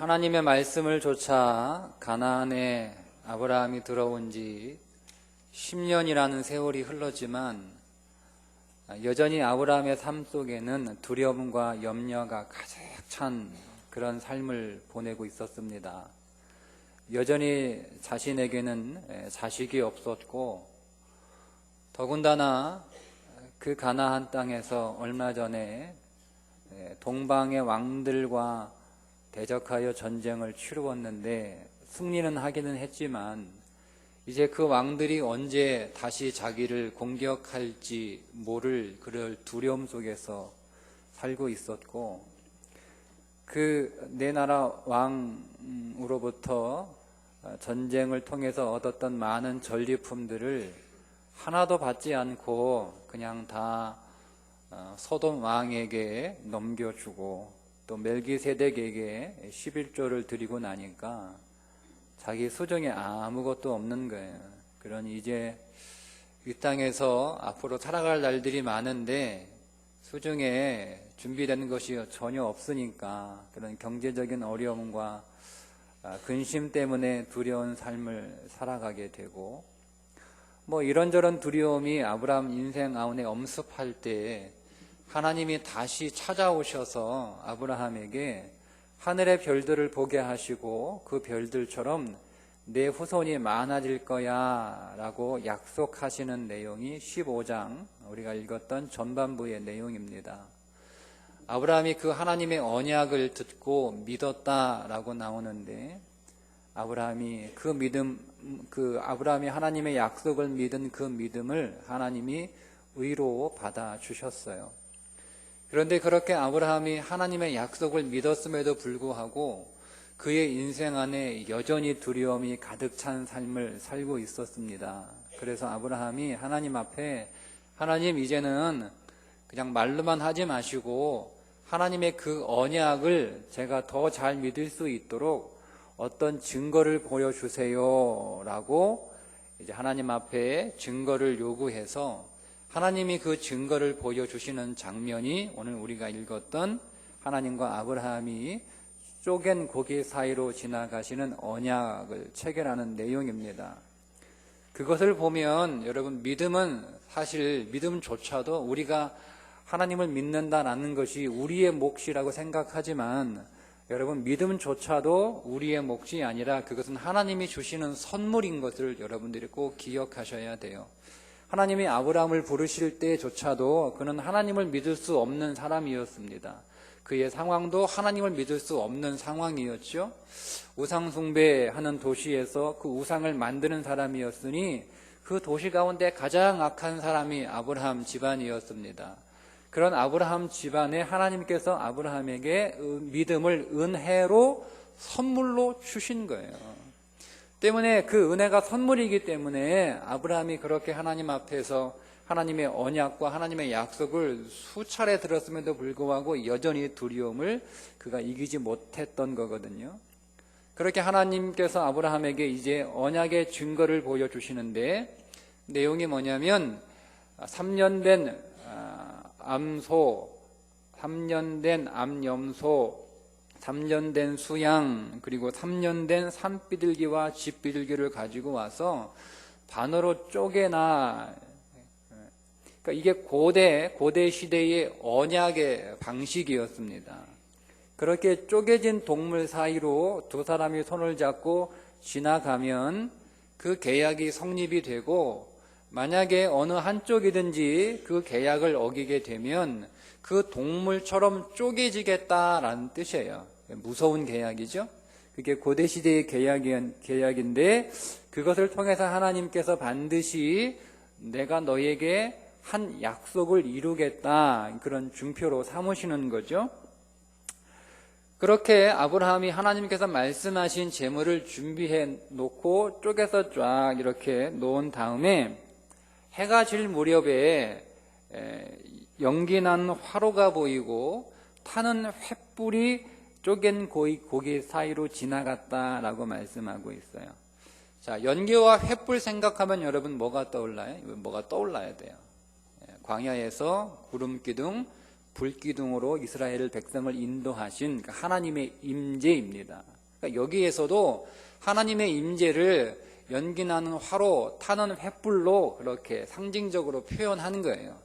하나님의 말씀을 좇아 가나안에 아브라함이 들어온 지 10년이라는 세월이 흘렀지만 여전히 아브라함의 삶 속에는 두려움과 염려가 가득 찬 그런 삶을 보내고 있었습니다. 여전히 자신에게는 자식이 없었고, 더군다나 그 가나안 땅에서 얼마 전에 동방의 왕들과 대적하여 전쟁을 치루었는데 승리는 하기는 했지만 이제 그 왕들이 언제 다시 자기를 공격할지 모를 그럴 두려움 속에서 살고 있었고, 그 내 나라 왕으로부터 전쟁을 통해서 얻었던 많은 전리품들을 하나도 받지 않고 그냥 다 소돔 왕에게 넘겨주고 또 멜기세덱에게 11조를 드리고 나니까 자기 수중에 아무것도 없는 거예요. 그러니 이제 이 땅에서 앞으로 살아갈 날들이 많은데 수중에 준비되는 것이 전혀 없으니까 그런 경제적인 어려움과 근심 때문에 두려운 삶을 살아가게 되고, 뭐 이런저런 두려움이 아브라함 인생 가운데 엄습할 때 하나님이 다시 찾아오셔서 아브라함에게 하늘의 별들을 보게 하시고 그 별들처럼 내 후손이 많아질 거야 라고 약속하시는 내용이 15장 우리가 읽었던 전반부의 내용입니다. 아브라함이 그 하나님의 언약을 듣고 믿었다라고 나오는데, 아브라함이 아브라함이 하나님의 약속을 믿은 그 믿음을 하나님이 의로 받아 주셨어요. 그런데 그렇게 아브라함이 하나님의 약속을 믿었음에도 불구하고 그의 인생 안에 여전히 두려움이 가득 찬 삶을 살고 있었습니다. 그래서 아브라함이 하나님 앞에, 하나님 이제는 그냥 말로만 하지 마시고 하나님의 그 언약을 제가 더 잘 믿을 수 있도록 어떤 증거를 보여주세요 라고 이제 하나님 앞에 증거를 요구해서 하나님이 그 증거를 보여주시는 장면이 오늘 우리가 읽었던 하나님과 아브라함이 쪼갠 고기 사이로 지나가시는 언약을 체결하는 내용입니다. 그것을 보면 여러분, 믿음조차도 우리가 하나님을 믿는다라는 것이 우리의 몫이라고 생각하지만, 여러분, 믿음조차도 우리의 몫이 아니라 그것은 하나님이 주시는 선물인 것을 여러분들이 꼭 기억하셔야 돼요. 하나님이 아브라함을 부르실 때조차도 그는 하나님을 믿을 수 없는 사람이었습니다. 그의 상황도 하나님을 믿을 수 없는 상황이었죠. 우상 숭배하는 도시에서 그 우상을 만드는 사람이었으니 그 도시 가운데 가장 악한 사람이 아브라함 집안이었습니다. 그런 아브라함 집안에 하나님께서 아브라함에게 믿음을 은혜로 선물로 주신 거예요. 때문에 그 은혜가 선물이기 때문에 아브라함이 그렇게 하나님 앞에서 하나님의 언약과 하나님의 약속을 수차례 들었음에도 불구하고 여전히 두려움을 그가 이기지 못했던 거거든요. 그렇게 하나님께서 아브라함에게 이제 언약의 증거를 보여주시는데, 내용이 뭐냐면 3년 된 암소, 3년 된 암염소, 3년 된 수양, 그리고 3년 된 산비둘기와 집비둘기를 가지고 와서 반으로 쪼개나. 그러니까 이게 고대 시대의 언약의 방식이었습니다. 그렇게 쪼개진 동물 사이로 두 사람이 손을 잡고 지나가면 그 계약이 성립이 되고, 만약에 어느 한쪽이든지 그 계약을 어기게 되면 그 동물처럼 쪼개지겠다라는 뜻이에요. 무서운 계약이죠. 그게 고대시대의 계약인데 그것을 통해서 하나님께서 반드시 내가 너에게 한 약속을 이루겠다, 그런 증표로 삼으시는 거죠. 그렇게 아브라함이 하나님께서 말씀하신 제물을 준비해 놓고 쪼개서 쫙 이렇게 놓은 다음에 해가 질 무렵에 연기난 화로가 보이고 타는 횃불이 쪼갠 고기 사이로 지나갔다라고 말씀하고 있어요. 자, 연기와 횃불 생각하면 여러분 뭐가 떠올라요? 뭐가 떠올라야 돼요? 광야에서 구름 기둥, 불기둥으로 이스라엘 백성을 인도하신 하나님의 임재입니다. 그러니까 여기에서도 하나님의 임재를 연기나는 화로, 타는 횃불로 그렇게 상징적으로 표현하는 거예요.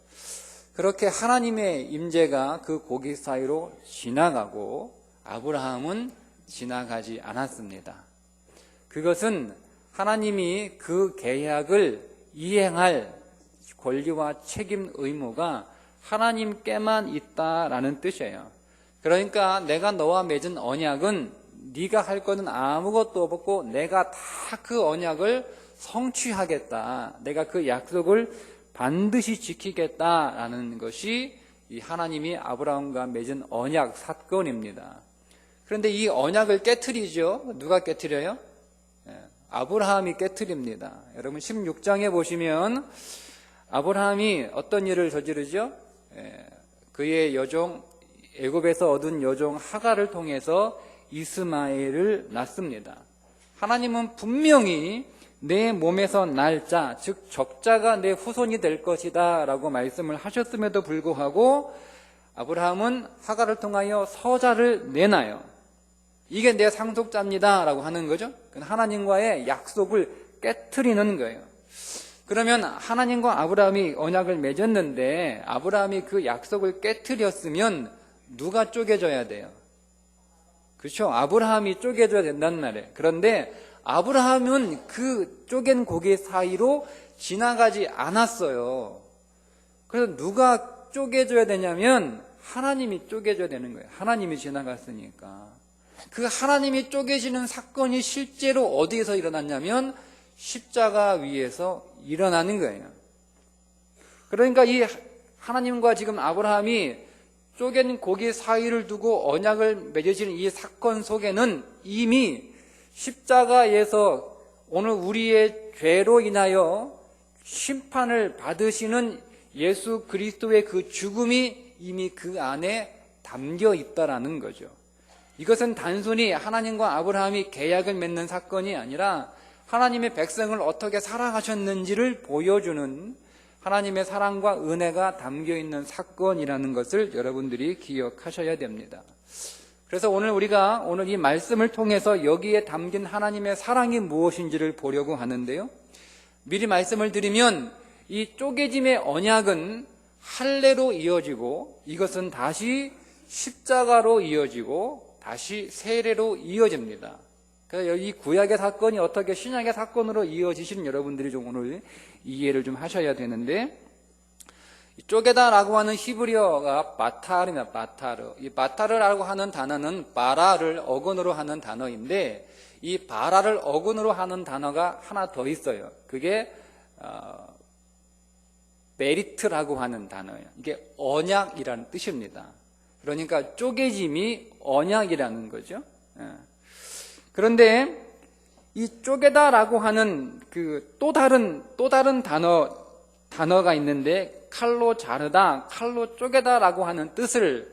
그렇게 하나님의 임재가 그 고기 사이로 지나가고 아브라함은 지나가지 않았습니다. 그것은 하나님이 그 계약을 이행할 권리와 책임, 의무가 하나님께만 있다라는 뜻이에요. 그러니까 내가 너와 맺은 언약은 네가 할 거는 아무것도 없고 내가 다 그 언약을 성취하겠다. 내가 그 약속을 반드시 지키겠다라는 것이 이 하나님이 아브라함과 맺은 언약 사건입니다. 그런데 이 언약을 깨트리죠. 누가 깨트려요? 아브라함이 깨트립니다. 여러분 16장에 보시면 아브라함이 어떤 일을 저지르죠? 그의 여종, 애굽에서 얻은 여종 하갈을 통해서 이스마엘을 낳습니다. 하나님은 분명히 내 몸에서 날 자, 즉 적자가 내 후손이 될 것이다 라고 말씀을 하셨음에도 불구하고 아브라함은 하갈을 통하여 서자를 내놔요. 이게 내 상속자입니다 라고 하는 거죠. 하나님과의 약속을 깨트리는 거예요. 그러면 하나님과 아브라함이 언약을 맺었는데 아브라함이 그 약속을 깨트렸으면 누가 쪼개져야 돼요? 그렇죠? 아브라함이 쪼개져야 된단 말이에요. 그런데 아브라함은 그 쪼갠 고기 사이로 지나가지 않았어요. 그래서 누가 쪼개져야 되냐면 하나님이 쪼개져야 되는 거예요. 하나님이 지나갔으니까. 그 하나님이 쪼개지는 사건이 실제로 어디에서 일어났냐면 십자가 위에서 일어나는 거예요. 그러니까 이 하나님과 지금 아브라함이 쪼갠 고기 사이를 두고 언약을 맺어지는 이 사건 속에는 이미 십자가에서 오늘 우리의 죄로 인하여 심판을 받으시는 예수 그리스도의 그 죽음이 이미 그 안에 담겨 있다라는 거죠. 이것은 단순히 하나님과 아브라함이 계약을 맺는 사건이 아니라 하나님의 백성을 어떻게 살아가셨는지를 보여주는 하나님의 사랑과 은혜가 담겨있는 사건이라는 것을 여러분들이 기억하셔야 됩니다. 그래서 우리가 오늘 이 말씀을 통해서 여기에 담긴 하나님의 사랑이 무엇인지를 보려고 하는데요. 미리 말씀을 드리면 이 쪼개짐의 언약은 할례로 이어지고 이것은 다시 십자가로 이어지고 다시 세례로 이어집니다. 그래서 이 구약의 사건이 어떻게 신약의 사건으로 이어지시는 여러분들이 좀 오늘 이해를 좀 하셔야 되는데, 쪼개다라고 하는 히브리어가 바타르입니다. 바타르. 이 바타르라고 하는 단어는 바라를 어근으로 하는 단어인데, 이 바라를 어근으로 하는 단어가 하나 더 있어요. 그게 베리트라고 하는 단어예요. 이게 언약이라는 뜻입니다. 그러니까 쪼개짐이 언약이라는 거죠. 그런데 이 쪼개다라고 하는 그 또 다른 단어가 있는데, 칼로 자르다, 칼로 쪼개다라고 하는 뜻을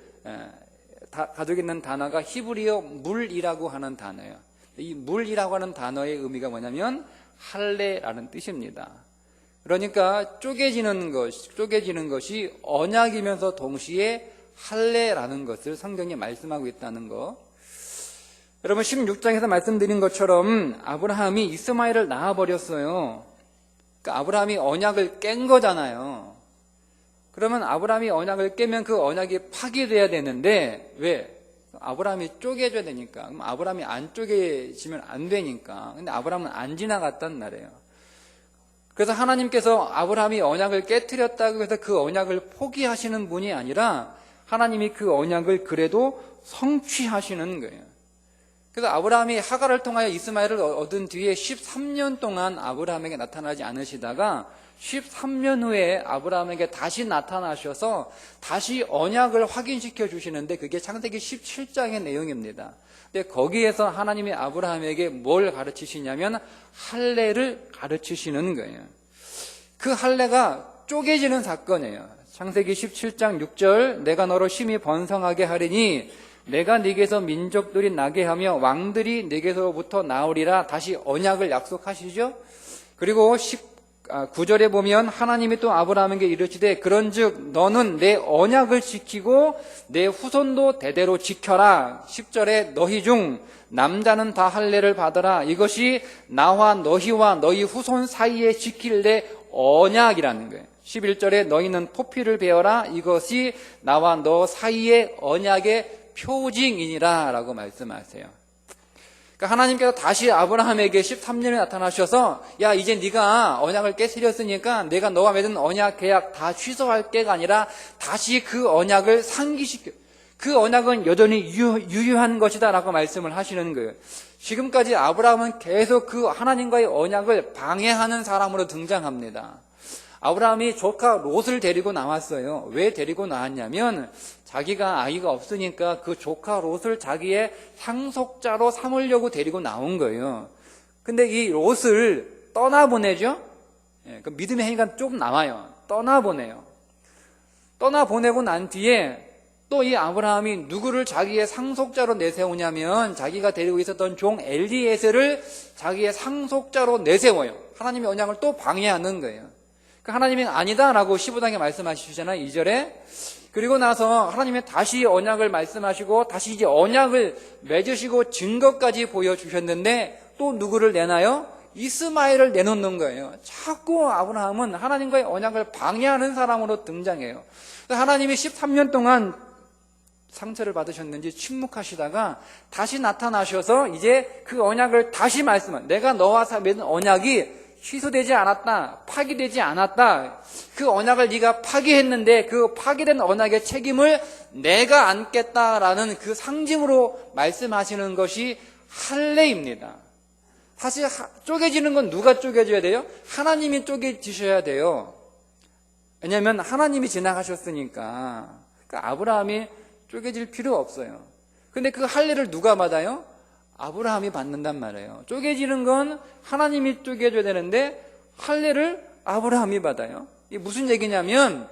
가지고 있는 단어가 히브리어 물이라고 하는 단어예요. 이 물이라고 하는 단어의 의미가 뭐냐면 할례라는 뜻입니다. 그러니까 쪼개지는 것이 언약이면서 동시에 할례라는 것을 성경이 말씀하고 있다는 거. 여러분 16장에서 말씀드린 것처럼 아브라함이 이스마엘을 낳아버렸어요. 그러니까 아브라함이 언약을 깬 거잖아요. 그러면 아브라함이 언약을 깨면 그 언약이 파기돼야 되는데, 왜? 아브라함이 쪼개져야 되니까. 그럼 아브라함이 안 쪼개지면 안 되니까. 근데 아브라함은 안 지나갔단 말이에요. 그래서 하나님께서 아브라함이 언약을 깨트렸다고 해서 그 언약을 포기하시는 분이 아니라 하나님이 그 언약을 그래도 성취하시는 거예요. 그래서 아브라함이 하갈을 통하여 이스마엘을 얻은 뒤에 13년 동안 아브라함에게 나타나지 않으시다가 13년 후에 아브라함에게 다시 나타나셔서 다시 언약을 확인시켜 주시는데, 그게 창세기 17장의 내용입니다. 근데 거기에서 하나님이 아브라함에게 뭘 가르치시냐면 할례를 가르치시는 거예요. 그 할례가 쪼개지는 사건이에요. 창세기 17장 6절, 내가 너로 심히 번성하게 하리니 내가 네게서 민족들이 나게 하며 왕들이 네게서부터 나오리라. 다시 언약을 약속하시죠. 그리고 9절에 보면 하나님이 또 아브라함에게 이르시되 그런즉 너는 내 언약을 지키고 내 후손도 대대로 지켜라. 10절에 너희 중 남자는 다 할례를 받아라. 이것이 나와 너희와 너희 후손 사이에 지킬 내 언약이라는 거예요. 11절에 너희는 포피를 베어라. 이것이 나와 너 사이의 언약의 표징이니라 라고 말씀하세요. 그러니까 하나님께서 다시 아브라함에게 13년에 나타나셔서 야 이제 네가 언약을 깨뜨렸으니까 내가 너와 맺은 언약 계약 다 취소할 게가 아니라 다시 그 언약을 상기시켜, 그 언약은 여전히 유효한 것이다 라고 말씀을 하시는 거예요. 지금까지 아브라함은 계속 그 하나님과의 언약을 방해하는 사람으로 등장합니다. 아브라함이 조카 롯을 데리고 나왔어요. 왜 데리고 나왔냐면 자기가 아이가 없으니까 그 조카 롯을 자기의 상속자로 삼으려고 데리고 나온 거예요. 근데 이 롯을 떠나보내죠. 그 믿음의 행위가 좀 남아요. 떠나보내요. 떠나보내고 난 뒤에 또 이 아브라함이 누구를 자기의 상속자로 내세우냐면 자기가 데리고 있었던 종 엘리에셀을 자기의 상속자로 내세워요. 하나님의 언약을 또 방해하는 거예요. 하나님이 아니다라고 15장에 말씀하시잖아요. 2절에. 그리고 나서 하나님이 다시 언약을 말씀하시고 다시 이제 언약을 맺으시고 증거까지 보여주셨는데 또 누구를 내나요? 이스마엘을 내놓는 거예요. 자꾸 아브라함은 하나님과의 언약을 방해하는 사람으로 등장해요. 하나님이 13년 동안 상처를 받으셨는지 침묵하시다가 다시 나타나셔서 이제 그 언약을 다시 말씀한, 내가 너와 맺은 언약이 취소되지 않았다, 파기되지 않았다, 그 언약을 네가 파기했는데 그 파기된 언약의 책임을 내가 안겠다라는 그 상징으로 말씀하시는 것이 할례입니다. 사실 쪼개지는 건 누가 쪼개져야 돼요? 하나님이 쪼개지셔야 돼요. 왜냐하면 하나님이 지나가셨으니까. 그러니까 아브라함이 쪼개질 필요 없어요. 근데 그 할례를 누가 받아요? 아브라함이 받는단 말이에요. 쪼개지는 건 하나님이 쪼개줘야 되는데 할례를 아브라함이 받아요. 이게 무슨 얘기냐면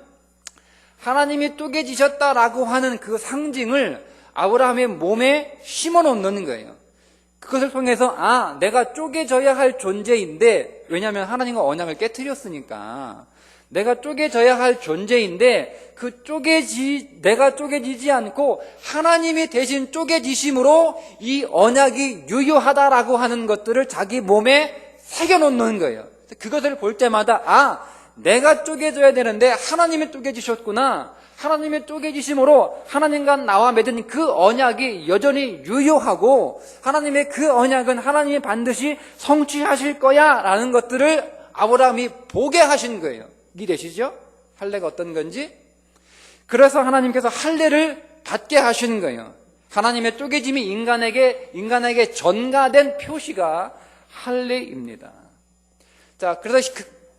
하나님이 쪼개지셨다라고 하는 그 상징을 아브라함의 몸에 심어 놓는 거예요. 그것을 통해서 내가 쪼개져야 할 존재인데, 왜냐하면 하나님과 언약을 깨트렸으니까 내가 쪼개져야 할 존재인데 내가 쪼개지지 않고 하나님이 대신 쪼개지심으로 이 언약이 유효하다라고 하는 것들을 자기 몸에 새겨놓는 거예요. 그것을 볼 때마다 내가 쪼개져야 되는데 하나님이 쪼개지셨구나. 하나님의 쪼개지심으로 하나님과 나와 맺은 그 언약이 여전히 유효하고 하나님의 그 언약은 하나님이 반드시 성취하실 거야 라는 것들을 아브라함이 보게 하신 거예요. 이해되시죠? 할례가 어떤 건지? 그래서 하나님께서 할례를 받게 하신 거예요. 하나님의 쪼개짐이 인간에게 전가된 표시가 할례입니다. 자, 그래서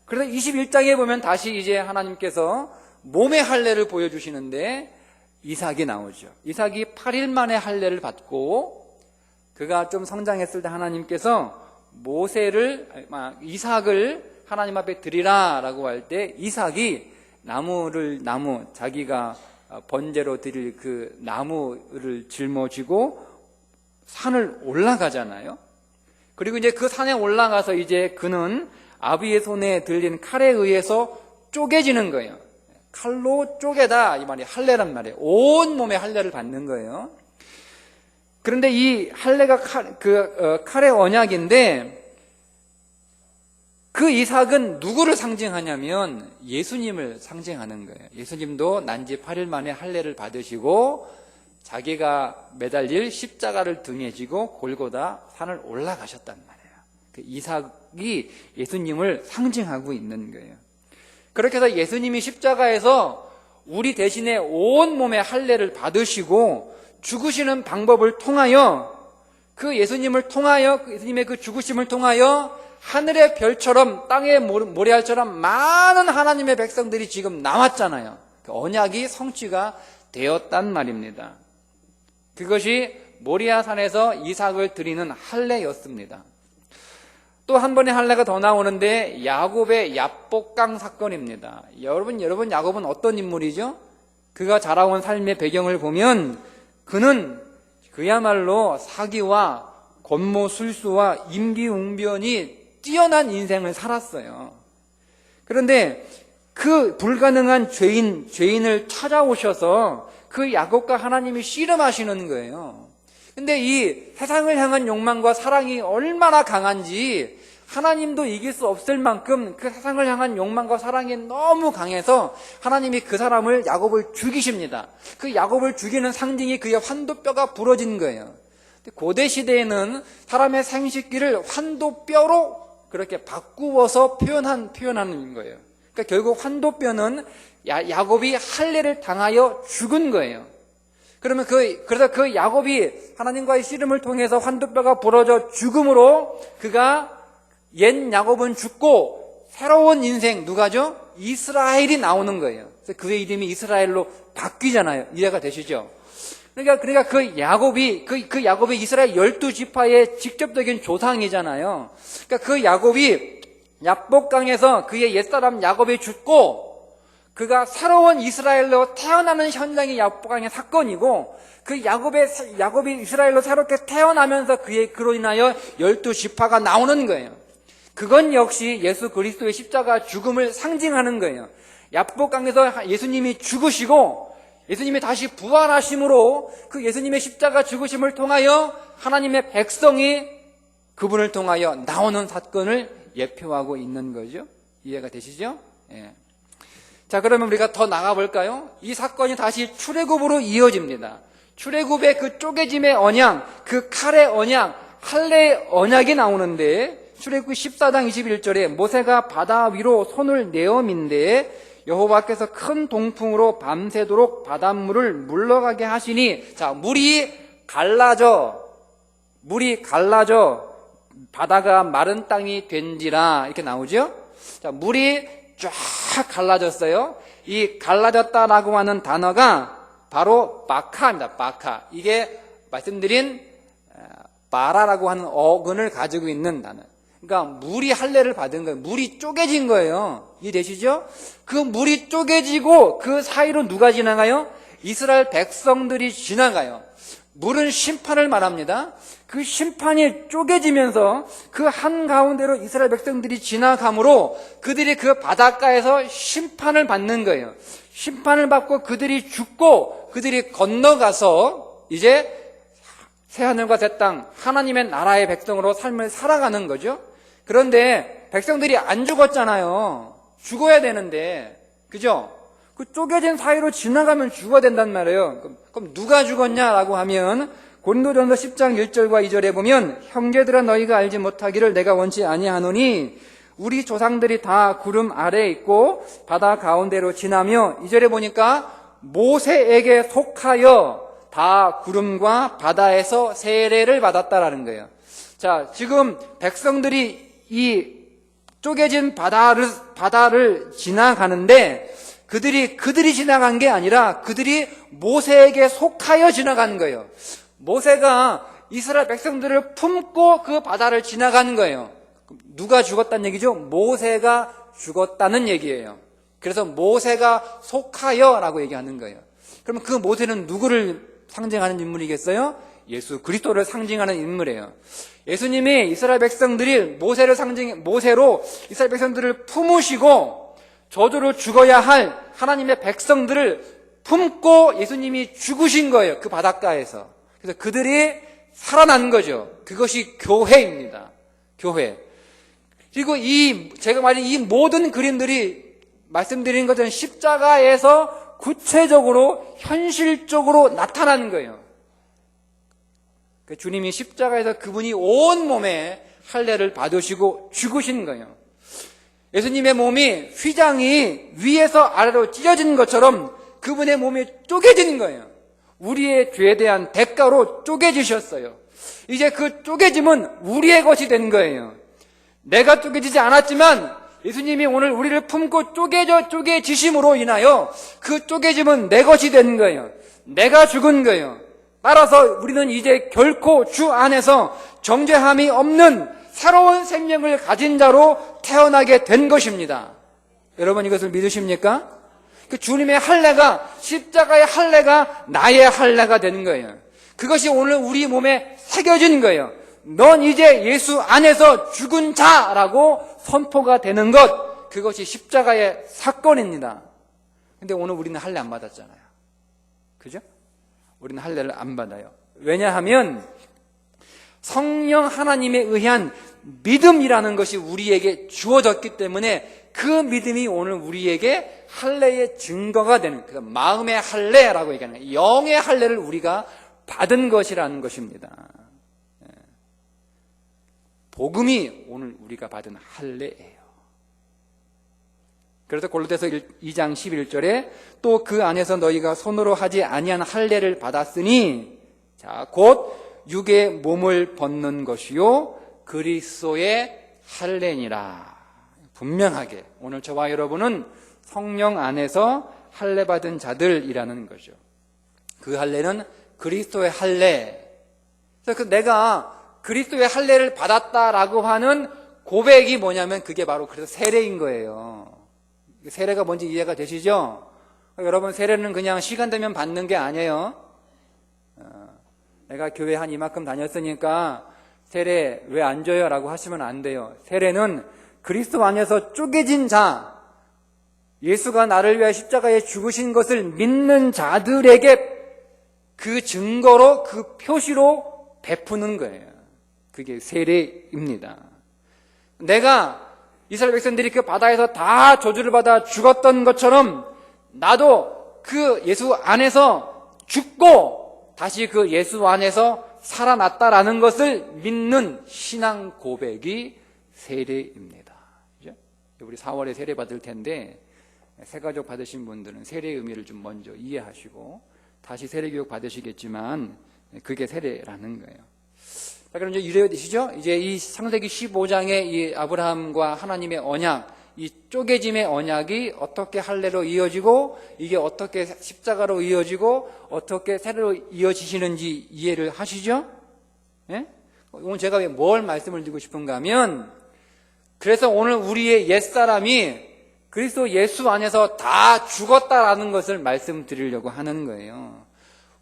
21장에 보면 다시 이제 하나님께서 몸의 할례를 보여주시는데 이삭이 나오죠. 이삭이 8일 만에 할례를 받고 그가 좀 성장했을 때 하나님께서 이삭을 하나님 앞에 드리라라고 할 때 이삭이 자기가 번제로 드릴 그 나무를 짊어지고 산을 올라가잖아요. 그리고 이제 그 산에 올라가서 이제 그는 아비의 손에 들린 칼에 의해서 쪼개지는 거예요. 칼로 쪼개다 이 말이 할례란 말이에요. 온 몸에 할례를 받는 거예요. 그런데 이 할례가 칼의 언약인데 그 이삭은 누구를 상징하냐면 예수님을 상징하는 거예요. 예수님도 난지 8일 만에 할례를 받으시고 자기가 매달릴 십자가를 등에 지고 골고다 산을 올라가셨단 말이에요. 그 이삭이 예수님을 상징하고 있는 거예요. 그렇게 해서 예수님이 십자가에서 우리 대신에 온 몸의 할례를 받으시고 죽으시는 방법을 통하여 그 예수님의 그 죽으심을 통하여 하늘의 별처럼 땅의 모래알처럼 많은 하나님의 백성들이 지금 나왔잖아요. 그 언약이 성취가 되었단 말입니다. 그것이 모리아산에서 이삭을 드리는 할례였습니다. 또 한 번의 할례가 더 나오는데 야곱의 야복강 사건입니다. 여러분 야곱은 어떤 인물이죠? 그가 자라온 삶의 배경을 보면 그는 그야말로 사기와 권모술수와 임기응변이 뛰어난 인생을 살았어요. 그런데 그 불가능한 죄인을 찾아오셔서 그 야곱과 하나님이 씨름하시는 거예요. 근데 이 세상을 향한 욕망과 사랑이 얼마나 강한지 하나님도 이길 수 없을 만큼 그 세상을 향한 욕망과 사랑이 너무 강해서 하나님이 그 사람을, 야곱을 죽이십니다. 그 야곱을 죽이는 상징이 그의 환도뼈가 부러진 거예요. 고대 시대에는 사람의 생식기를 환도뼈로 그렇게 바꾸어서 표현하는 거예요. 그러니까 결국 환도뼈는 야곱이 할례를 당하여 죽은 거예요. 그러면 그래서 그 야곱이 하나님과의 씨름을 통해서 환도뼈가 부러져 죽음으로 그가 옛 야곱은 죽고 새로운 인생, 누가죠? 이스라엘이 나오는 거예요. 그래서 그의 이름이 이스라엘로 바뀌잖아요. 이해가 되시죠? 그러니까 그 야곱이 이스라엘 12지파의 직접적인 조상이잖아요. 그러니까 그 야곱이 야복강에서 그의 옛사람 야곱이 죽고 그가 새로운 이스라엘로 태어나는 현장이 야복강의 사건이고, 그 야곱이 이스라엘로 새롭게 태어나면서 그로 인하여 12지파가 나오는 거예요. 그건 역시 예수 그리스도의 십자가 죽음을 상징하는 거예요. 야복강에서 예수님이 죽으시고 예수님이 다시 부활하심으로 그 예수님의 십자가 죽으심을 통하여 하나님의 백성이 그분을 통하여 나오는 사건을 예표하고 있는 거죠. 이해가 되시죠? 예. 자, 그러면 우리가 더 나가볼까요? 이 사건이 다시 출애굽으로 이어집니다. 출애굽의 그 쪼개짐의 언약, 그 칼의 언약, 할례의 언약이 나오는데, 출애굽 14장 21절에 모세가 바다 위로 손을 내어민데 여호와께서 큰 동풍으로 밤새도록 바닷물을 물러가게 하시니, 자, 물이 갈라져 바다가 마른 땅이 된지라, 이렇게 나오죠? 자, 물이 쫙 갈라졌어요. 이 갈라졌다라고 하는 단어가 바로 바카입니다. 바카. 이게 말씀드린 바라라고 하는 어근을 가지고 있는 단어. 그러니까 물이 할례를 받은 거예요. 물이 쪼개진 거예요. 이해되시죠? 그 물이 쪼개지고 그 사이로 누가 지나가요? 이스라엘 백성들이 지나가요. 물은 심판을 말합니다. 그 심판이 쪼개지면서 그 한가운데로 이스라엘 백성들이 지나가므로 그들이 그 바닷가에서 심판을 받는 거예요. 심판을 받고 그들이 죽고 그들이 건너가서 이제 새하늘과 새 땅, 하나님의 나라의 백성으로 삶을 살아가는 거죠. 그런데 백성들이 안 죽었잖아요. 죽어야 되는데, 그죠? 그 쪼개진 사이로 지나가면 죽어야 된단 말이에요. 그럼 누가 죽었냐라고 하면 고린도전서 10장 1절과 2절에 보면, 형제들아 너희가 알지 못하기를 내가 원치 아니하노니 우리 조상들이 다 구름 아래에 있고 바다 가운데로 지나며, 2절에 보니까 모세에게 속하여 다 구름과 바다에서 세례를 받았다라는 거예요. 자, 지금 백성들이 이 쪼개진 바다를 지나가는데 그들이 지나간 게 아니라 그들이 모세에게 속하여 지나가는 거예요. 모세가 이스라엘 백성들을 품고 그 바다를 지나가는 거예요. 누가 죽었다는 얘기죠? 모세가 죽었다는 얘기예요. 그래서 모세가 속하여라고 얘기하는 거예요. 그러면 그 모세는 누구를 상징하는 인물이겠어요? 예수 그리스도를 상징하는 인물이에요. 예수님이 이스라엘 백성들이 모세로 이스라엘 백성들을 품으시고 저주로 죽어야 할 하나님의 백성들을 품고 예수님이 죽으신 거예요. 그 바닷가에서. 그래서 그들이 살아난 거죠. 그것이 교회입니다. 교회. 그리고 제가 말한 이 모든 그림들이 말씀드린 것처럼 십자가에서 구체적으로 현실적으로 나타나는 거예요. 주님이 십자가에서 그분이 온 몸에 할례를 받으시고 죽으신 거예요. 예수님의 몸이 휘장이 위에서 아래로 찢어진 것처럼 그분의 몸이 쪼개지는 거예요. 우리의 죄에 대한 대가로 쪼개지셨어요. 이제 그 쪼개짐은 우리의 것이 된 거예요. 내가 쪼개지지 않았지만 예수님이 오늘 우리를 품고 쪼개지심으로 인하여 그 쪼개짐은 내 것이 된 거예요. 내가 죽은 거예요. 따라서 우리는 이제 결코 주 안에서 정죄함이 없는 새로운 생명을 가진 자로 태어나게 된 것입니다. 여러분 이것을 믿으십니까? 그 주님의 할례가, 십자가의 할례가 나의 할례가 되는 거예요. 그것이 오늘 우리 몸에 새겨진 거예요. 넌 이제 예수 안에서 죽은 자라고 선포가 되는 것, 그것이 십자가의 사건입니다. 근데 오늘 우리는 할례 안 받았잖아요. 그죠? 우리는 할례를 안 받아요. 왜냐하면 성령 하나님에 의한 믿음이라는 것이 우리에게 주어졌기 때문에 그 믿음이 오늘 우리에게 할례의 증거가 되는, 그 마음의 할례라고 얘기하는 거예요. 영의 할례를 우리가 받은 것이라는 것입니다. 복음이 오늘 우리가 받은 할례예요. 그래서 골로새서 2장 11절에 또 그 안에서 너희가 손으로 하지 아니한 할례를 받았으니 자, 곧 육의 몸을 벗는 것이요 그리스도의 할례니라. 분명하게 오늘 저와 여러분은 성령 안에서 할례 받은 자들이라는 거죠. 그 할례는 그리스도의 할례. 그래서 내가 그리스도의 할례를 받았다라고 하는 고백이 뭐냐면 그게 바로 그래서 세례인 거예요. 세례가 뭔지 이해가 되시죠? 여러분, 세례는 그냥 시간 되면 받는 게 아니에요. 내가 교회 한 이만큼 다녔으니까 세례 왜 안 줘요? 라고 하시면 안 돼요. 세례는 그리스도 안에서 쪼개진 자, 예수가 나를 위해 십자가에 죽으신 것을 믿는 자들에게 그 증거로, 그 표시로 베푸는 거예요. 그게 세례입니다. 내가 이스라엘 백성들이 그 바다에서 다 저주를 받아 죽었던 것처럼 나도 그 예수 안에서 죽고 다시 그 예수 안에서 살아났다라는 것을 믿는 신앙 고백이 세례입니다. 우리 4월에 세례 받을 텐데 새가족 받으신 분들은 세례의 의미를 좀 먼저 이해하시고 다시 세례 교육 받으시겠지만 그게 세례라는 거예요. 자, 그럼 이제 이해되시죠? 이제 이 창세기 15장의 이 아브라함과 하나님의 언약, 이 쪼개짐의 언약이 어떻게 할례로 이어지고 이게 어떻게 십자가로 이어지고 어떻게 세례로 이어지시는지 이해를 하시죠? 예? 오늘 제가 왜 뭘 말씀을 드리고 싶은가 하면 그래서 오늘 우리의 옛사람이 그리스도 예수 안에서 다 죽었다라는 것을 말씀드리려고 하는 거예요.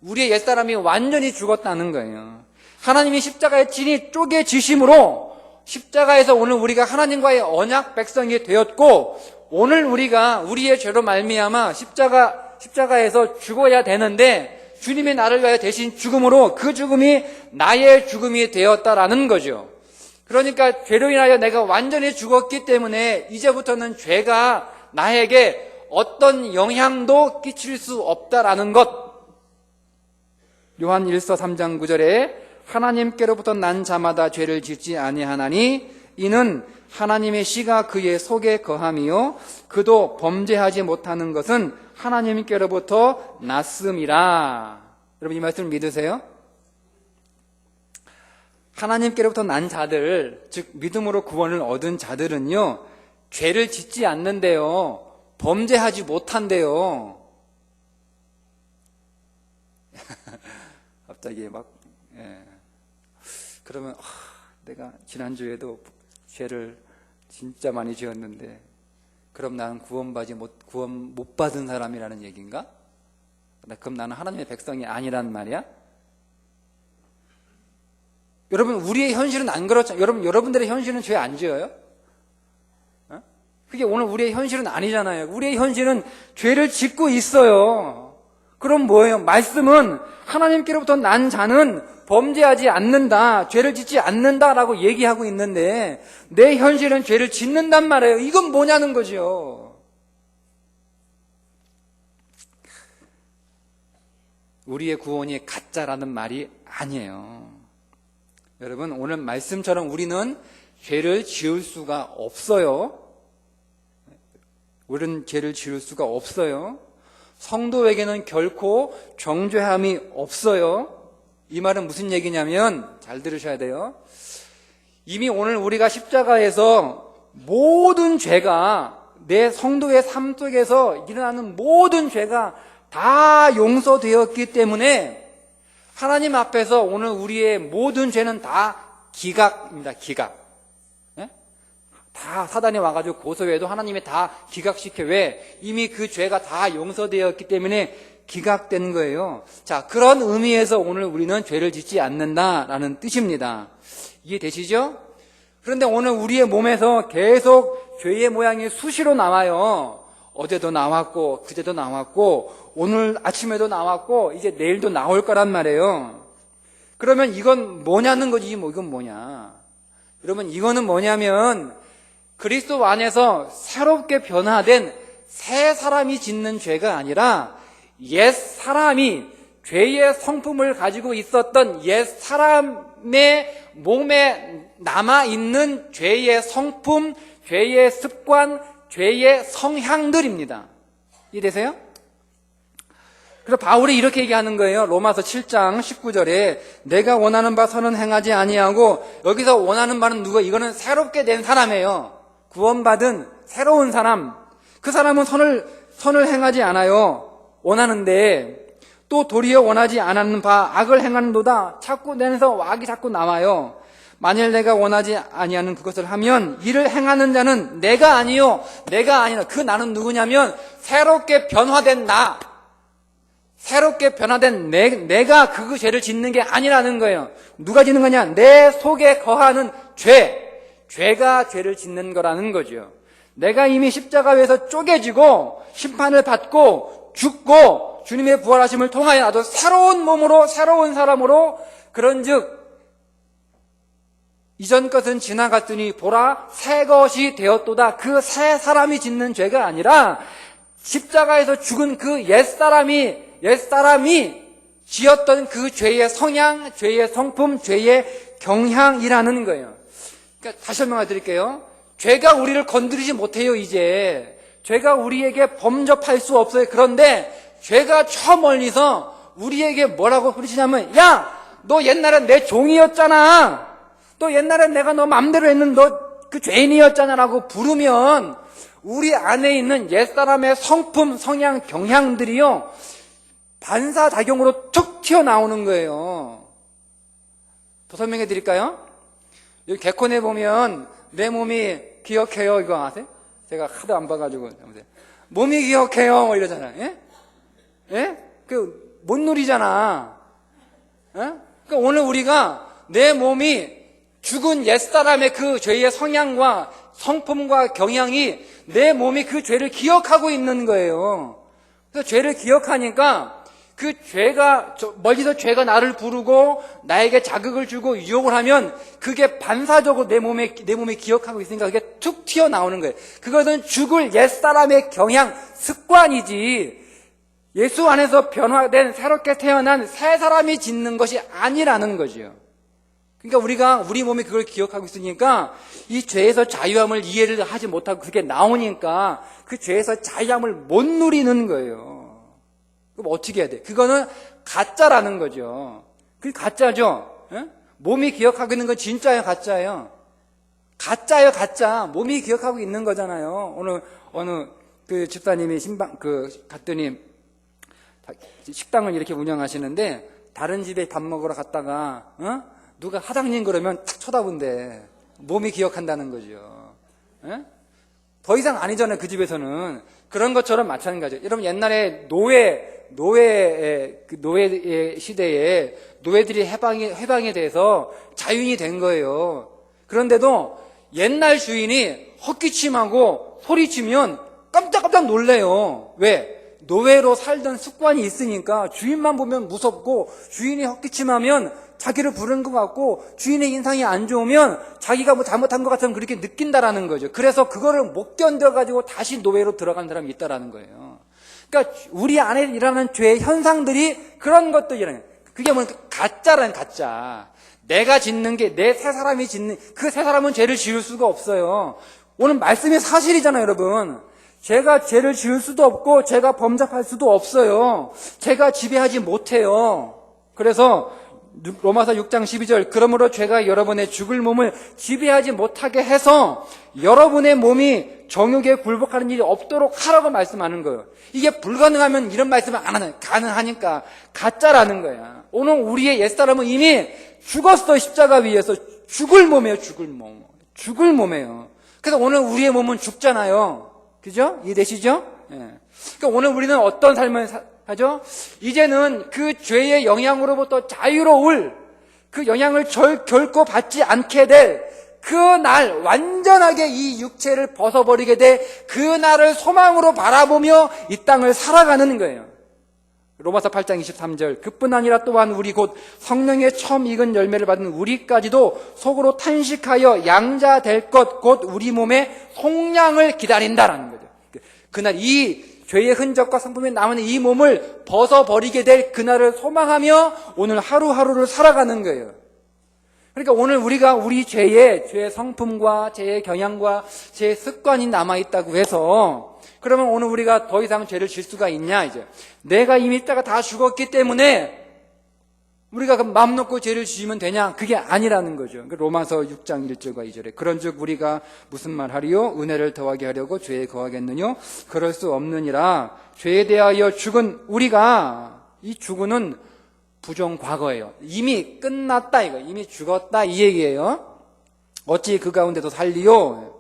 우리의 옛사람이 완전히 죽었다는 거예요. 하나님이 십자가의 진이 쪼개지심으로 십자가에서 오늘 우리가 하나님과의 언약 백성이 되었고 오늘 우리가 우리의 죄로 말미암아 십자가에서 죽어야 되는데 주님이 나를 위하여 대신 죽음으로 그 죽음이 나의 죽음이 되었다라는 거죠. 그러니까 죄로 인하여 내가 완전히 죽었기 때문에 이제부터는 죄가 나에게 어떤 영향도 끼칠 수 없다라는 것. 요한 1서 3장 9절에 하나님께로부터 난 자마다 죄를 짓지 아니하나니 이는 하나님의 씨가 그의 속에 거함이요 그도 범죄하지 못하는 것은 하나님께로부터 났음이라. 여러분 이 말씀을 믿으세요? 하나님께로부터 난 자들, 즉 믿음으로 구원을 얻은 자들은요 죄를 짓지 않는데요 범죄하지 못한대요. 갑자기 막 그러면 내가 지난주에도 죄를 진짜 많이 지었는데 그럼 나는 구원 못 받은 사람이라는 얘기인가? 그럼 나는 하나님의 백성이 아니란 말이야? 여러분 우리의 현실은 안 그렇죠. 여러분들의 현실은 죄 안 지어요? 그게 오늘 우리의 현실은 아니잖아요. 우리의 현실은 죄를 짓고 있어요. 그럼 뭐예요? 말씀은 하나님께로부터 난 자는 범죄하지 않는다, 죄를 짓지 않는다라고 얘기하고 있는데 내 현실은 죄를 짓는단 말이에요. 이건 뭐냐는 거죠. 우리의 구원이 가짜라는 말이 아니에요. 여러분 오늘 말씀처럼 우리는 죄를 지을 수가 없어요. 우리는 죄를 지을 수가 없어요. 성도에게는 결코 정죄함이 없어요. 이 말은 무슨 얘기냐면 잘 들으셔야 돼요. 이미 오늘 우리가 십자가에서 모든 죄가 내 성도의 삶 속에서 일어나는 모든 죄가 다 용서되었기 때문에 하나님 앞에서 오늘 우리의 모든 죄는 다 기각입니다. 기각. 다 사단이 와가지고 고소해도 하나님이 다 기각시켜. 왜? 이미 그 죄가 다 용서되었기 때문에 기각된 거예요. 자, 그런 의미에서 오늘 우리는 죄를 짓지 않는다라는 뜻입니다. 이해되시죠? 그런데 오늘 우리의 몸에서 계속 죄의 모양이 수시로 나와요. 어제도 나왔고 그제도 나왔고 오늘 아침에도 나왔고 이제 내일도 나올 거란 말이에요. 그러면 이건 뭐냐는 거지. 이건 뭐냐. 여러분, 이거는 뭐냐면 그리스도 안에서 새롭게 변화된 새 사람이 짓는 죄가 아니라 옛 사람이 죄의 성품을 가지고 있었던 옛 사람의 몸에 남아있는 죄의 성품, 죄의 습관, 죄의 성향들입니다. 이해되세요? 그래서 바울이 이렇게 얘기하는 거예요. 로마서 7장 19절에 내가 원하는 바 선은 행하지 아니하고, 여기서 원하는 바는 누가? 이거는 새롭게 된 사람이에요. 구원받은 새로운 사람. 그 사람은 선을 행하지 않아요. 원하는데 또 도리어 원하지 않는 바 악을 행하는도다. 자꾸 내서 악이 자꾸 나와요. 만일 내가 원하지 아니하는 그것을 하면 이를 행하는 자는 내가 아니요 내가 아니라. 그 나는 누구냐면 새롭게 변화된 나, 새롭게 변화된 내가 그 죄를 짓는 게 아니라는 거예요. 누가 짓는 거냐? 내 속에 거하는 죄가 죄를 짓는 거라는 거죠. 내가 이미 십자가에서 쪼개지고 심판을 받고 죽고 주님의 부활하심을 통하여 나도 새로운 몸으로 새로운 사람으로, 그런즉 이전 것은 지나갔더니 보라 새 것이 되었도다. 그 새 사람이 짓는 죄가 아니라 십자가에서 죽은 그 옛사람이 지었던 그 죄의 성향, 죄의 성품, 죄의 경향이라는 거예요. 그러니까 다시 설명해 드릴게요. 죄가 우리를 건드리지 못해요. 이제 죄가 우리에게 범접할 수 없어요. 그런데 죄가 저 멀리서 우리에게 뭐라고 부르시냐면, 야, 너 옛날에 내 종이었잖아. 너 옛날에 내가 너 맘대로 했는데 너 그 죄인이었잖아 라고 부르면 우리 안에 있는 옛사람의 성품, 성향, 경향들이요 반사작용으로 툭 튀어나오는 거예요. 더 설명해 드릴까요? 여기 개콘에 보면 내 몸이 기억해요 이거 아세요? 제가 하도 안 봐가지고 몸이 기억해요 뭐 이러잖아요. 예? 예? 그 못 누리잖아. 예? 그러니까 오늘 우리가 내 몸이 죽은 옛사람의 그 죄의 성향과 성품과 경향이 내 몸이 그 죄를 기억하고 있는 거예요. 그래서 죄를 기억하니까 그 죄가, 멀리서 죄가 나를 부르고 나에게 자극을 주고 유혹을 하면 그게 반사적으로 내 몸에 기억하고 있으니까 그게 툭 튀어나오는 거예요. 그것은 죽을 옛사람의 경향, 습관이지 예수 안에서 변화된 새롭게 태어난 새 사람이 짓는 것이 아니라는 거죠. 그러니까 우리 몸이 그걸 기억하고 있으니까 이 죄에서 자유함을 이해를 하지 못하고 그게 나오니까 그 죄에서 자유함을 못 누리는 거예요. 그럼 어떻게 해야 돼? 그거는 가짜라는 거죠. 그게 가짜죠. 예? 몸이 기억하고 있는 건 진짜예요, 가짜예요? 가짜예요, 가짜. 몸이 기억하고 있는 거잖아요. 오늘 어느 그 집사님이 갔더니 식당을 이렇게 운영하시는데 다른 집에 밥 먹으러 갔다가 누가 사장님 그러면 탁 쳐다본대. 몸이 기억한다는 거죠. 예? 더 이상 아니잖아요, 그 집에서는. 그런 것처럼 마찬가지죠. 여러분, 옛날에 노예의 시대에 노예들이 해방에 대해서 자유인이 된 거예요. 그런데도 옛날 주인이 헛기침하고 소리치면 깜짝깜짝 놀래요. 왜? 노예로 살던 습관이 있으니까 주인만 보면 무섭고, 주인이 헛기침하면 자기를 부르는 것 같고, 주인의 인상이 안 좋으면 자기가 뭐 잘못한 것 같으면 그렇게 느낀다라는 거죠. 그래서 그거를 못 견뎌가지고 다시 노예로 들어간 사람이 있다라는 거예요. 그러니까 우리 안에 일어나는 죄의 현상들이 그런 것들이라는, 그게 뭐냐, 가짜라는, 가짜. 내가 짓는 게 내 새 사람이 짓는, 그 새 사람은 죄를 지을 수가 없어요. 오늘 말씀이 사실이잖아요, 여러분. 제가 죄를 지을 수도 없고 제가 범접할 수도 없어요. 제가 지배하지 못해요. 그래서 로마서 6장 12절, 그러므로 죄가 여러분의 죽을 몸을 지배하지 못하게 해서 여러분의 몸이 정욕에 굴복하는 일이 없도록 하라고 말씀하는 거예요. 이게 불가능하면 이런 말씀을 안 하는, 가능하니까 가짜라는 거야. 오늘 우리의 옛사람은 이미 죽었어. 십자가 위에서. 죽을 몸이에요. 죽을 몸. 죽을 몸이에요. 그래서 오늘 우리의 몸은 죽잖아요. 그죠? 이해되시죠? 예. 그러니까 오늘 우리는 어떤 삶을 하죠? 이제는 그 죄의 영향으로부터 자유로울, 그 영향을 결코 받지 않게 될 그날 완전하게 이 육체를 벗어버리게 돼 그날을 소망으로 바라보며 이 땅을 살아가는 거예요. 로마서 8장 23절 그뿐 아니라 또한 우리 곧 성령의 처음 익은 열매를 받은 우리까지도 속으로 탄식하여 양자 될 것 곧 우리 몸의 속량을 기다린다라는 거죠. 그날 이 죄의 흔적과 성품이 남은 이 몸을 벗어버리게 될 그날을 소망하며 오늘 하루하루를 살아가는 거예요. 그러니까 오늘 우리가 우리 죄의 성품과 죄의 경향과 죄의 습관이 남아있다고 해서 그러면 오늘 우리가 더 이상 죄를 질 수가 있냐 이제 내가 이미 있다가 다 죽었기 때문에 우리가 마음 놓고 죄를 지으면 되냐 그게 아니라는 거죠. 로마서 6장 1절과 2절에 그런즉 우리가 무슨 말하리요 은혜를 더하게 하려고 죄에 거하겠느냐 그럴 수 없느니라 죄에 대하여 죽은 우리가 이 죽은은 부정 과거예요. 이미 끝났다 이거 이미 죽었다 이 얘기예요. 어찌 그 가운데도 살리요.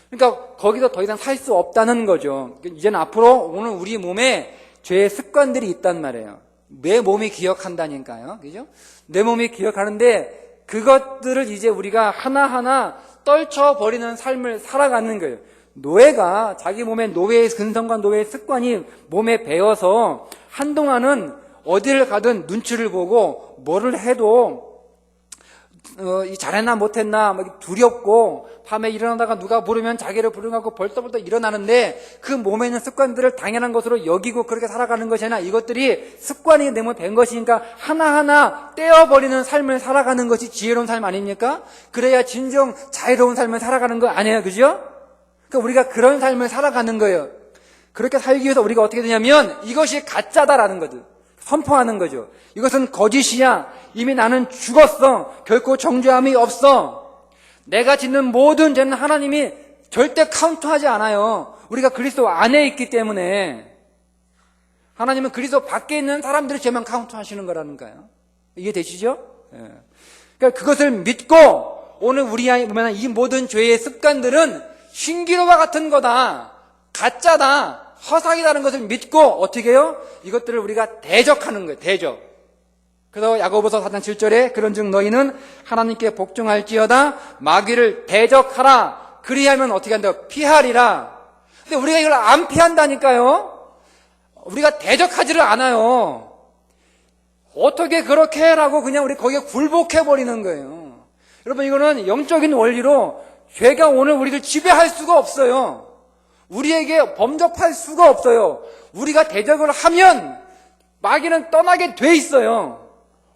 그러니까 거기서 더 이상 살 수 없다는 거죠. 이제는 앞으로 오늘 우리 몸에 죄의 습관들이 있단 말이에요. 내 몸이 기억한다니까요. 그죠? 내 몸이 기억하는데 그것들을 이제 우리가 하나하나 떨쳐버리는 삶을 살아가는 거예요. 노예가 자기 몸에 노예의 근성과 노예의 습관이 몸에 배어서 한동안은 어디를 가든 눈치를 보고 뭐를 해도 잘했나 못했나 막 두렵고 밤에 일어나다가 누가 부르면 자기를 부르고 벌떡벌떡 일어나는데 그 몸에 있는 습관들을 당연한 것으로 여기고 그렇게 살아가는 것이 아니라 이것들이 습관이 내 몸에 밴 것이니까 하나하나 떼어버리는 삶을 살아가는 것이 지혜로운 삶 아닙니까? 그래야 진정 자유로운 삶을 살아가는 거 아니에요, 그죠? 그러니까 우리가 그런 삶을 살아가는 거예요. 그렇게 살기 위해서 우리가 어떻게 되냐면 이것이 가짜다라는 거죠. 선포하는 거죠. 이것은 거짓이야. 이미 나는 죽었어. 결코 정죄함이 없어. 내가 짓는 모든 죄는 하나님이 절대 카운트하지 않아요. 우리가 그리스도 안에 있기 때문에 하나님은 그리스도 밖에 있는 사람들의 죄만 카운트하시는 거라니까요. 이해되시죠? 예. 그러니까 그것을 믿고 오늘 우리 안에 보면 이 모든 죄의 습관들은 신기루와 같은 거다. 가짜다. 허상이라는 것을 믿고 어떻게 해요? 이것들을 우리가 대적하는 거예요. 대적. 그래서 야고보서 4장 7절에 그런즉 너희는 하나님께 복종할지어다 마귀를 대적하라. 그리하면 어떻게 한다? 피하리라. 근데 우리가 이걸 안 피한다니까요. 우리가 대적하지를 않아요. 어떻게 그렇게 해라고 그냥 우리 거기에 굴복해버리는 거예요. 여러분 이거는 영적인 원리로 죄가 오늘 우리를 지배할 수가 없어요. 우리에게 범접할 수가 없어요. 우리가 대적을 하면 마귀는 떠나게 돼 있어요.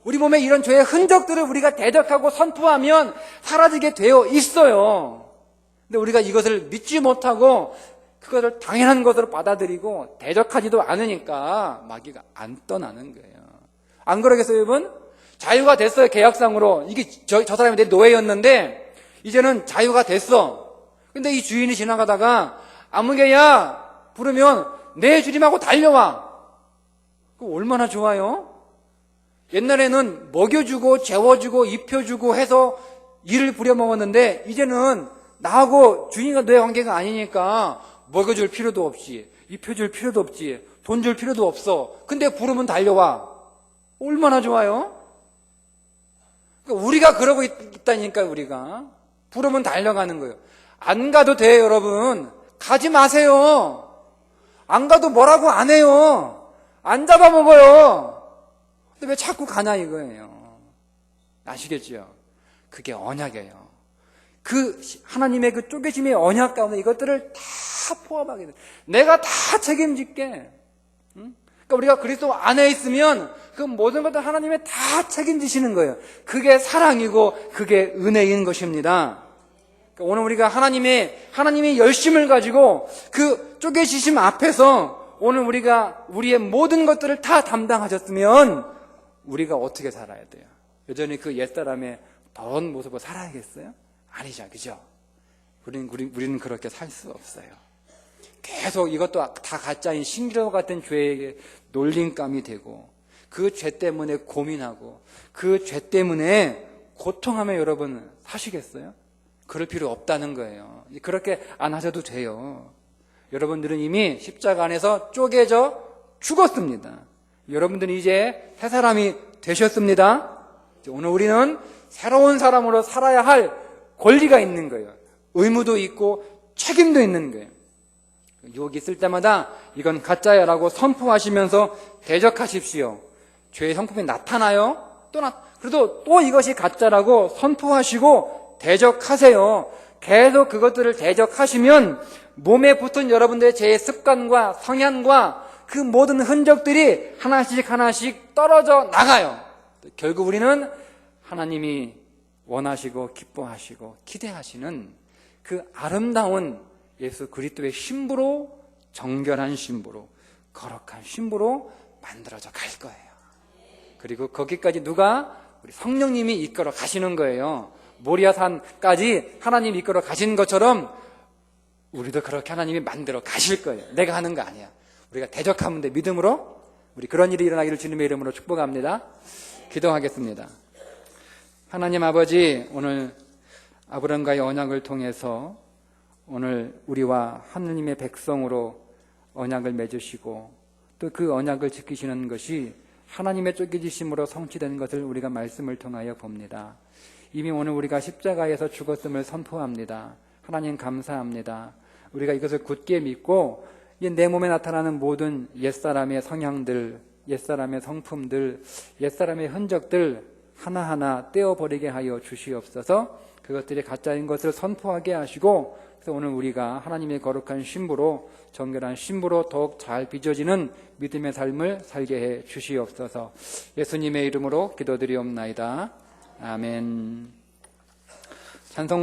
우리 몸에 이런 죄의 흔적들을 우리가 대적하고 선포하면 사라지게 되어 있어요. 근데 우리가 이것을 믿지 못하고 그것을 당연한 것으로 받아들이고 대적하지도 않으니까 마귀가 안 떠나는 거예요. 안 그러겠어요, 여러분? 자유가 됐어요, 계약상으로. 이게 저 사람이 내 노예였는데 이제는 자유가 됐어. 근데 이 주인이 지나가다가 아무개야 부르면 내 주님하고 달려와. 그거 얼마나 좋아요? 옛날에는 먹여주고 재워주고 입혀주고 해서 일을 부려먹었는데 이제는 나하고 주인과 내 관계가 아니니까 먹여줄 필요도 없지 입혀줄 필요도 없지 돈 줄 필요도 없어. 근데 부르면 달려와. 얼마나 좋아요? 그러니까 우리가 그러고 있다니까요. 우리가 부르면 달려가는 거예요. 안 가도 돼요, 여러분. 가지 마세요. 안 가도 뭐라고 안 해요. 안 잡아먹어요. 근데 왜 자꾸 가냐 이거예요. 아시겠죠? 그게 언약이에요. 그 하나님의 그 쪼개짐의 언약 가운데 이것들을 다 포함하게 돼. 내가 다 책임질게. 그러니까 우리가 그리스도 안에 있으면 그 모든 것들 하나님이 다 책임지시는 거예요. 그게 사랑이고 그게 은혜인 것입니다. 오늘 우리가 하나님의 열심을 가지고 그 쪼개지심 앞에서 오늘 우리가 우리의 모든 것들을 다 담당하셨으면 우리가 어떻게 살아야 돼요? 여전히 그 옛사람의 더러운 모습으로 살아야겠어요? 아니죠, 그죠? 우리는 그렇게 살 수 없어요. 계속 이것도 다 가짜인 신기루 같은 죄에게 놀림감이 되고 그 죄 때문에 고민하고 그 죄 때문에 고통하며 여러분 사시겠어요? 그럴 필요 없다는 거예요. 그렇게 안 하셔도 돼요. 여러분들은 이미 십자가 안에서 쪼개져 죽었습니다. 여러분들은 이제 새 사람이 되셨습니다. 오늘 우리는 새로운 사람으로 살아야 할 권리가 있는 거예요. 의무도 있고 책임도 있는 거예요. 유혹이 있을 때마다 이건 가짜야라고 선포하시면서 대적하십시오. 죄의 성품이 나타나요. 그래도 또 이것이 가짜라고 선포하시고 대적하세요. 계속 그것들을 대적하시면 몸에 붙은 여러분들의 죄의 습관과 성향과 그 모든 흔적들이 하나씩 떨어져 나가요. 결국 우리는 하나님이 원하시고 기뻐하시고 기대하시는 그 아름다운 예수 그리스도의 신부로, 정결한 신부로, 거룩한 신부로 만들어져 갈 거예요. 그리고 거기까지 누가? 우리 성령님이 이끌어 가시는 거예요. 모리아산까지 하나님이 이끌어 가신 것처럼 우리도 그렇게 하나님이 만들어 가실 거예요. 내가 하는 거 아니야. 우리가 대적하면 돼. 믿음으로 우리 그런 일이 일어나기를 주님의 이름으로 축복합니다. 기도하겠습니다. 하나님 아버지, 오늘 아브라함과의 언약을 통해서 오늘 우리와 하느님의 백성으로 언약을 맺으시고 또 그 언약을 지키시는 것이 하나님의 쫓겨지심으로 성취된 것을 우리가 말씀을 통하여 봅니다. 이미 오늘 우리가 십자가에서 죽었음을 선포합니다. 하나님 감사합니다. 우리가 이것을 굳게 믿고 내 몸에 나타나는 모든 옛사람의 성향들, 옛사람의 성품들, 옛사람의 흔적들 하나하나 떼어버리게 하여 주시옵소서. 그것들이 가짜인 것을 선포하게 하시고, 그래서 오늘 우리가 하나님의 거룩한 신부로, 정결한 신부로 더욱 잘 빚어지는 믿음의 삶을 살게 해 주시옵소서. 예수님의 이름으로 기도드리옵나이다. 아멘. 찬송